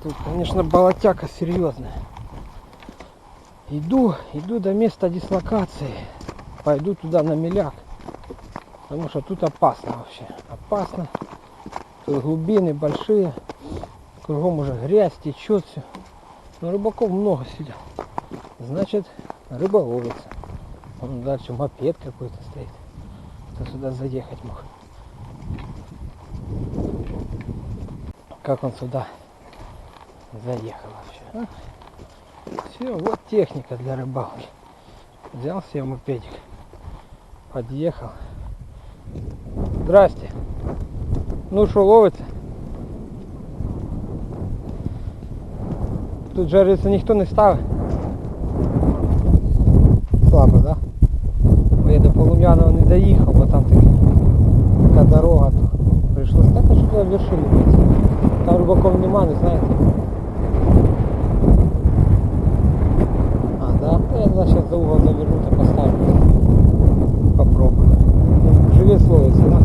Тут, конечно, болотяка серьезная. Иду до места дислокации. Пойду туда на миляк. Потому что тут опасно вообще. Опасно. Тут глубины большие. Кругом уже грязь течет все. Но рыбаков много сидят. Значит, рыба ловится. Вон дальше мопед какой-то стоит. Кто сюда заехать мог. Как он сюда заехал вообще. Все, вот техника для рыбалки. Взял себе мопедик. Подъехал. Здрасте. Ну что, ловится? Тут жариться никто не ставит. Слабо, да? Бо я до Полум'яного не доїхав, бо там така дорога. Прийшлось так, що туди в вершину пойти. Там рибаков нема, не знаєте. А, да? Я сейчас за угол заверну, то поставлю. Попробую. Живец ловится, да?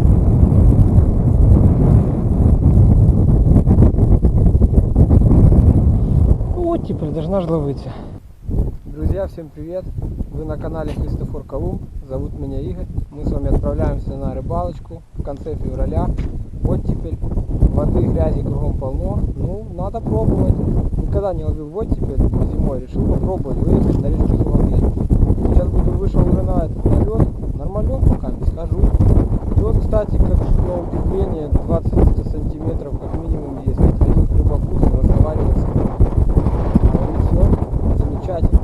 Вот теперь должна же ловиться. Друзья, всем привет! Вы на канале Христофор Колумб. Зовут меня Игорь. Мы с вами отправляемся на рыбалочку в конце февраля. Вот теперь воды, грязи кругом полно. Ну, надо пробовать. Никогда не ловил вот теперь зимой. Решил попробовать выехать на речку воды. Сейчас вышел уже на этот лед. Нормалек пока не скажу. Лед, кстати, как на удивление, 20 сантиметров как минимум есть. Ходил к рыбаку, разговаривать с ним. А все, замечательно.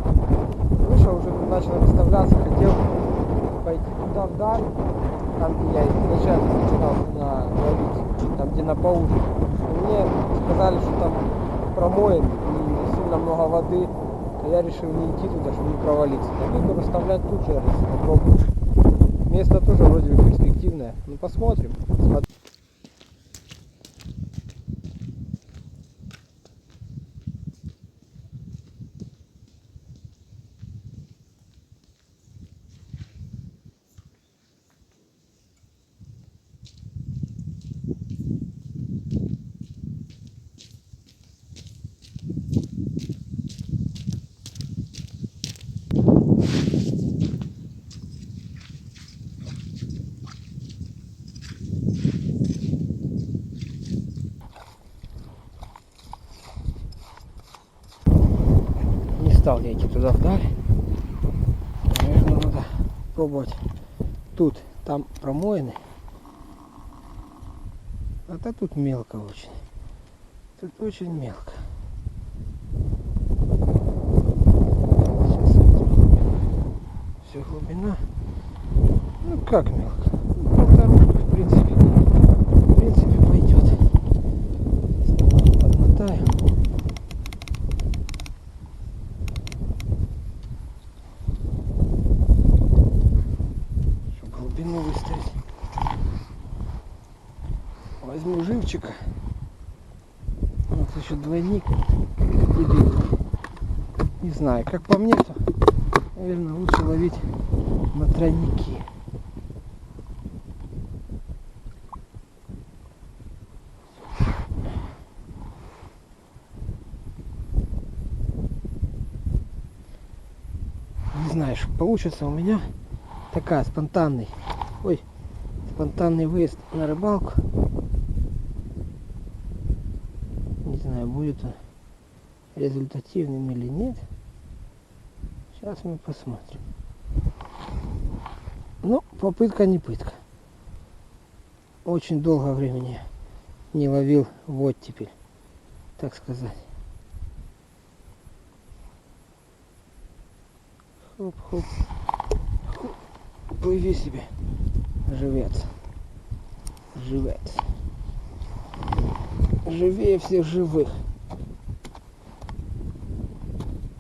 Вышел, уже начал расставляться, хотел пойти туда вдаль, там где я изначально начинал ловить, там где на паузе. Мне сказали, что там промоин и не сильно много воды, а я решил не идти туда, чтобы не провалиться. Я буду расставлять тут же, если попробую. Место тоже вроде бы перспективное, ну посмотрим. Стал я идти туда вдаль. Наверное, надо пробовать тут. Там промоины. А то тут мелко очень. Тут очень мелко. Сейчас все глубина. Ну как мелко? Ну, полторушка в принципе. В принципе пойдет. Подмотаю. Выставить. Возьму живчика. Вот еще двойник. Не знаю, как по мне, то, наверное, лучше ловить на тройники. Не знаю, что получится у меня. Такая спонтанный выезд на рыбалку. Не знаю, будет он результативным или нет. Сейчас мы посмотрим. Ну, попытка не пытка. Очень долго времени не ловил вот теперь, так сказать. Хоп-хоп. Плыви себе, живец. Живец. Живее всех живых.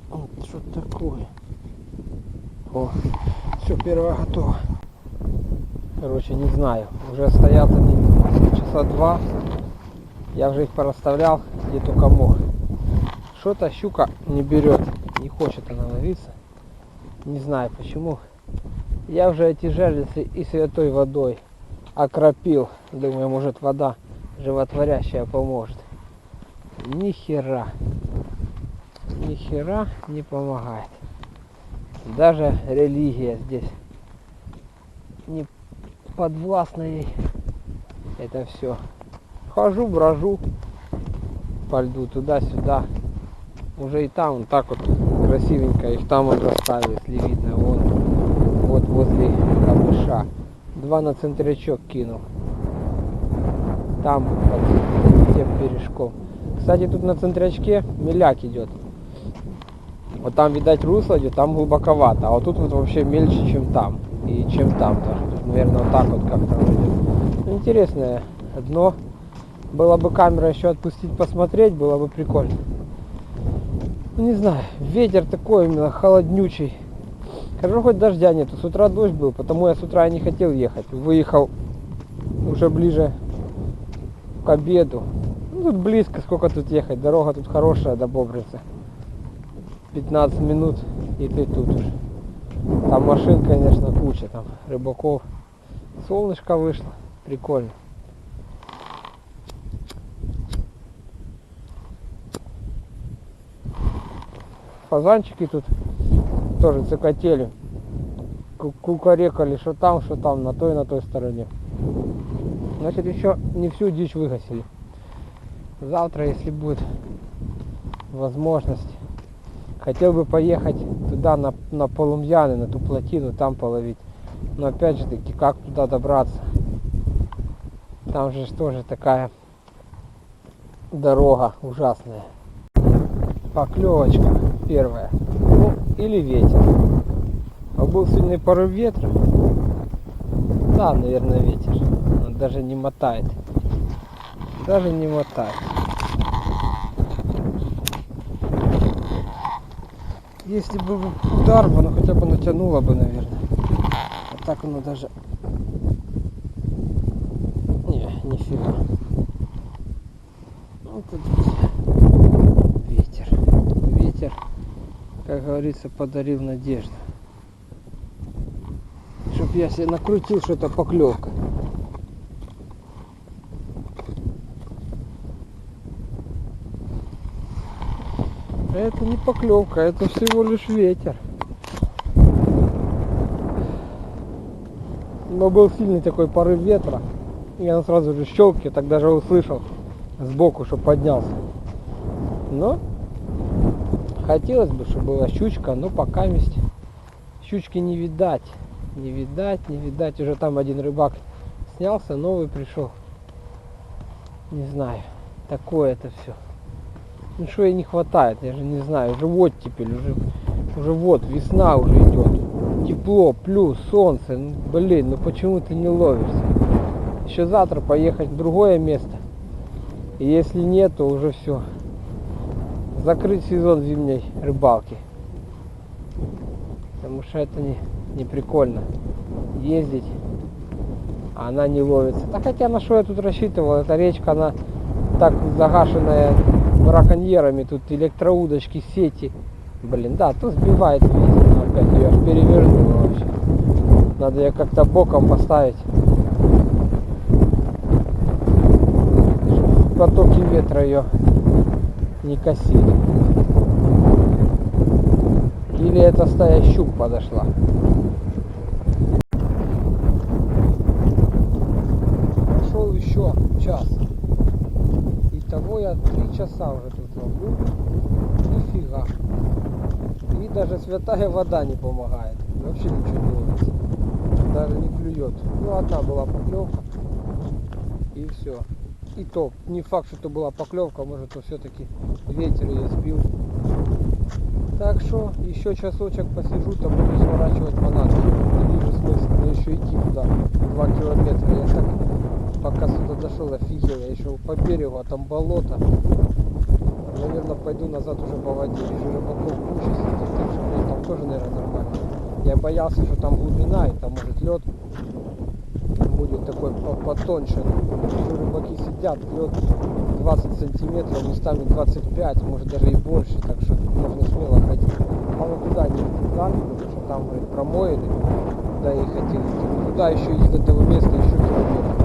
Вот что такое. О, все, первое готово. Короче, не знаю. Уже стоят они часа 2. Я уже их порасставлял, где только мог. Что-то щука не берет. Не хочет она ловиться. Не знаю почему. Я уже эти жерлицы и святой водой окропил. Думаю, может, вода животворящая поможет. Ни хера не помогает. Даже религия здесь не подвластна ей. Это все. Хожу, брожу по льду туда-сюда. Уже и там вот так вот красивенько их там вот расставил, если видно. Вон, вот возле камыша. 2 на центрячок кинул. Там под тем бережком. Кстати, тут на центрячке меляк идет. Вот там, видать, русло идет, там глубоковато. А вот тут вот вообще мельче, чем там. И чем там тоже. Тут, наверное, вот так вот как-то идет. Интересное дно. Было бы камера еще отпустить, посмотреть, было бы прикольно. Не знаю, ветер такой именно холоднючий. Хорошо, хоть дождя нету. С утра дождь был, потому я с утра не хотел ехать. Выехал уже ближе к обеду. Ну, тут близко, сколько тут ехать. Дорога тут хорошая до Бобрицы. 15 минут и ты тут уже. Там машин, конечно, куча, там рыбаков. Солнышко вышло, прикольно. Фазанчики тут тоже цикатели. Кукарекали, что там, на той и на той стороне. Значит, еще не всю дичь выгасили. Завтра, если будет возможность, хотел бы поехать туда на Полумьяны, на ту плотину, там половить. Но опять же таки, как туда добраться? Там же тоже такая дорога ужасная. Поклевочка первая. Ну, или ветер. А был сильный порыв ветра. Да, наверное, ветер. Он даже не мотает. Даже не мотает. Если был бы удар, оно хотя бы натянуло бы, наверное. А так оно даже... Не, нифига. Вот это ветер. Ветер, как говорится, подарил надежду. Чтоб я себе накрутил что-то поклевка. Это не поклевка, это всего лишь ветер. Но был сильный такой порыв ветра. И он сразу же щелк, я так даже услышал сбоку, что поднялся. Но хотелось бы, чтобы была щучка, но пока есть щучки не видать. Не видать. Уже там один рыбак снялся, новый пришел. Не знаю, такое это все. Ну что ей не хватает, я же не знаю, уже оттепель, уже вот весна уже идет, тепло, плюс, солнце, ну, блин, ну почему ты не ловишься? Еще завтра поехать в другое место, и если нет, то уже все, закрыть сезон зимней рыбалки, потому что это не прикольно ездить, а она не ловится. Да хотя на что я тут рассчитывал, эта речка, она так загашенная браконьерами, тут электроудочки, сети. Блин, да, то сбивает видео, опять ее аж перевернуло вообще. Надо ее как-то боком поставить. Чтобы потоки ветра ее не косили. Или эта стая щук подошла. Прошел еще час. Итого я 3 часа уже тут ловлю. Нифига. И даже святая вода не помогает. Вообще ничего не ловится. Даже не клюет. Ну, одна была поклевка. И все. И то, не факт, что это была поклевка, может, то все-таки ветер ее сбил. Так что еще часочек посижу, там буду сворачивать манатки. Не вижу смысла, мне еще идти туда 2 километра. Я так пока сюда дошел, офигел, я еще по берегу, а там болото. Наверное, пойду назад уже по воде. Вижу рыбаков куча сидит, так что блин, там тоже, наверное, нормально. Я боялся, что там глубина, и там может лед будет такой потоньше. Вижу, рыбаки сидят, лед 20 сантиметров, местами 25, может даже и больше, так что можно смело ходить. Главное туда не идти, потому что там, говорит, промоины, куда я и хотел идти. Туда еще идти до того места еще километр.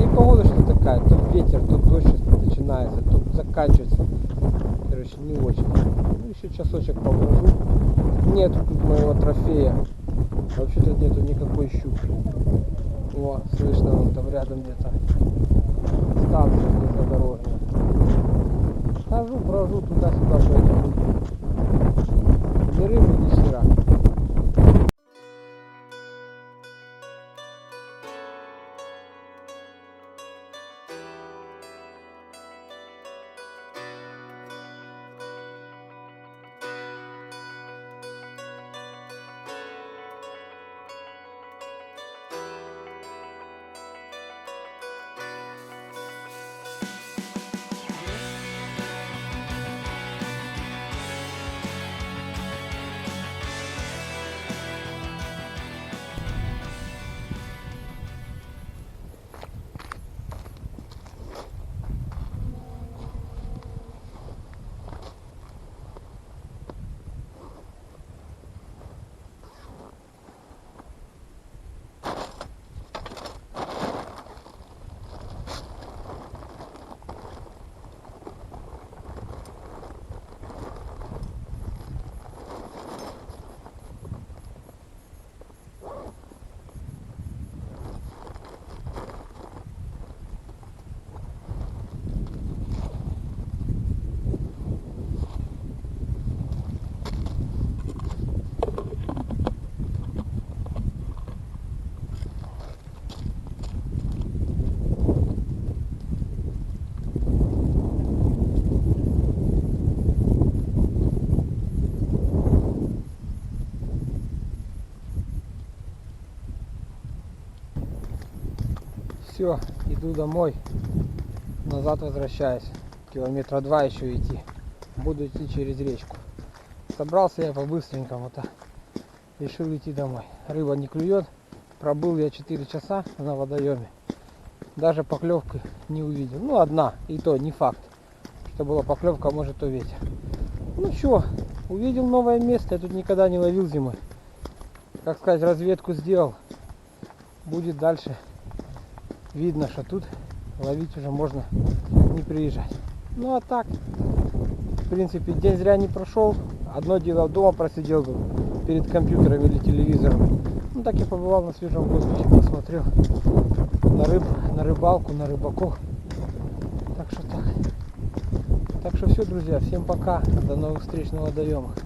И погода что такая, то ветер, то дождь, сейчас начинается, то заканчивается. Короче, не очень. Ну, еще часочек поброжу. Нету тут моего трофея. Вообще тут нету никакой щуки. О, слышно, вон там рядом где-то станция железнодорожная. Хожу, брожу туда-сюда по этому. Ни рыбы, ни хера. Все, иду домой, назад возвращаюсь, километра 2 еще идти, буду идти через речку. Собрался я по-быстренькому так, решил идти домой. Рыба не клюет, пробыл я 4 часа на водоеме, даже поклевки не увидел. Ну, одна, и то не факт, что была поклевка, а может, то ветер. Ну что, увидел новое место, я тут никогда не ловил зимой. Как сказать, разведку сделал, будет дальше. Видно, что тут ловить уже можно не приезжать. Ну а так, в принципе, день зря не прошел. Одно дело, дома просидел бы перед компьютером или телевизором. Ну так и побывал на свежем воздухе, посмотрел на рыбалку, на рыбаков. Так что так. Так что все, друзья, всем пока, до новых встреч на водоемах.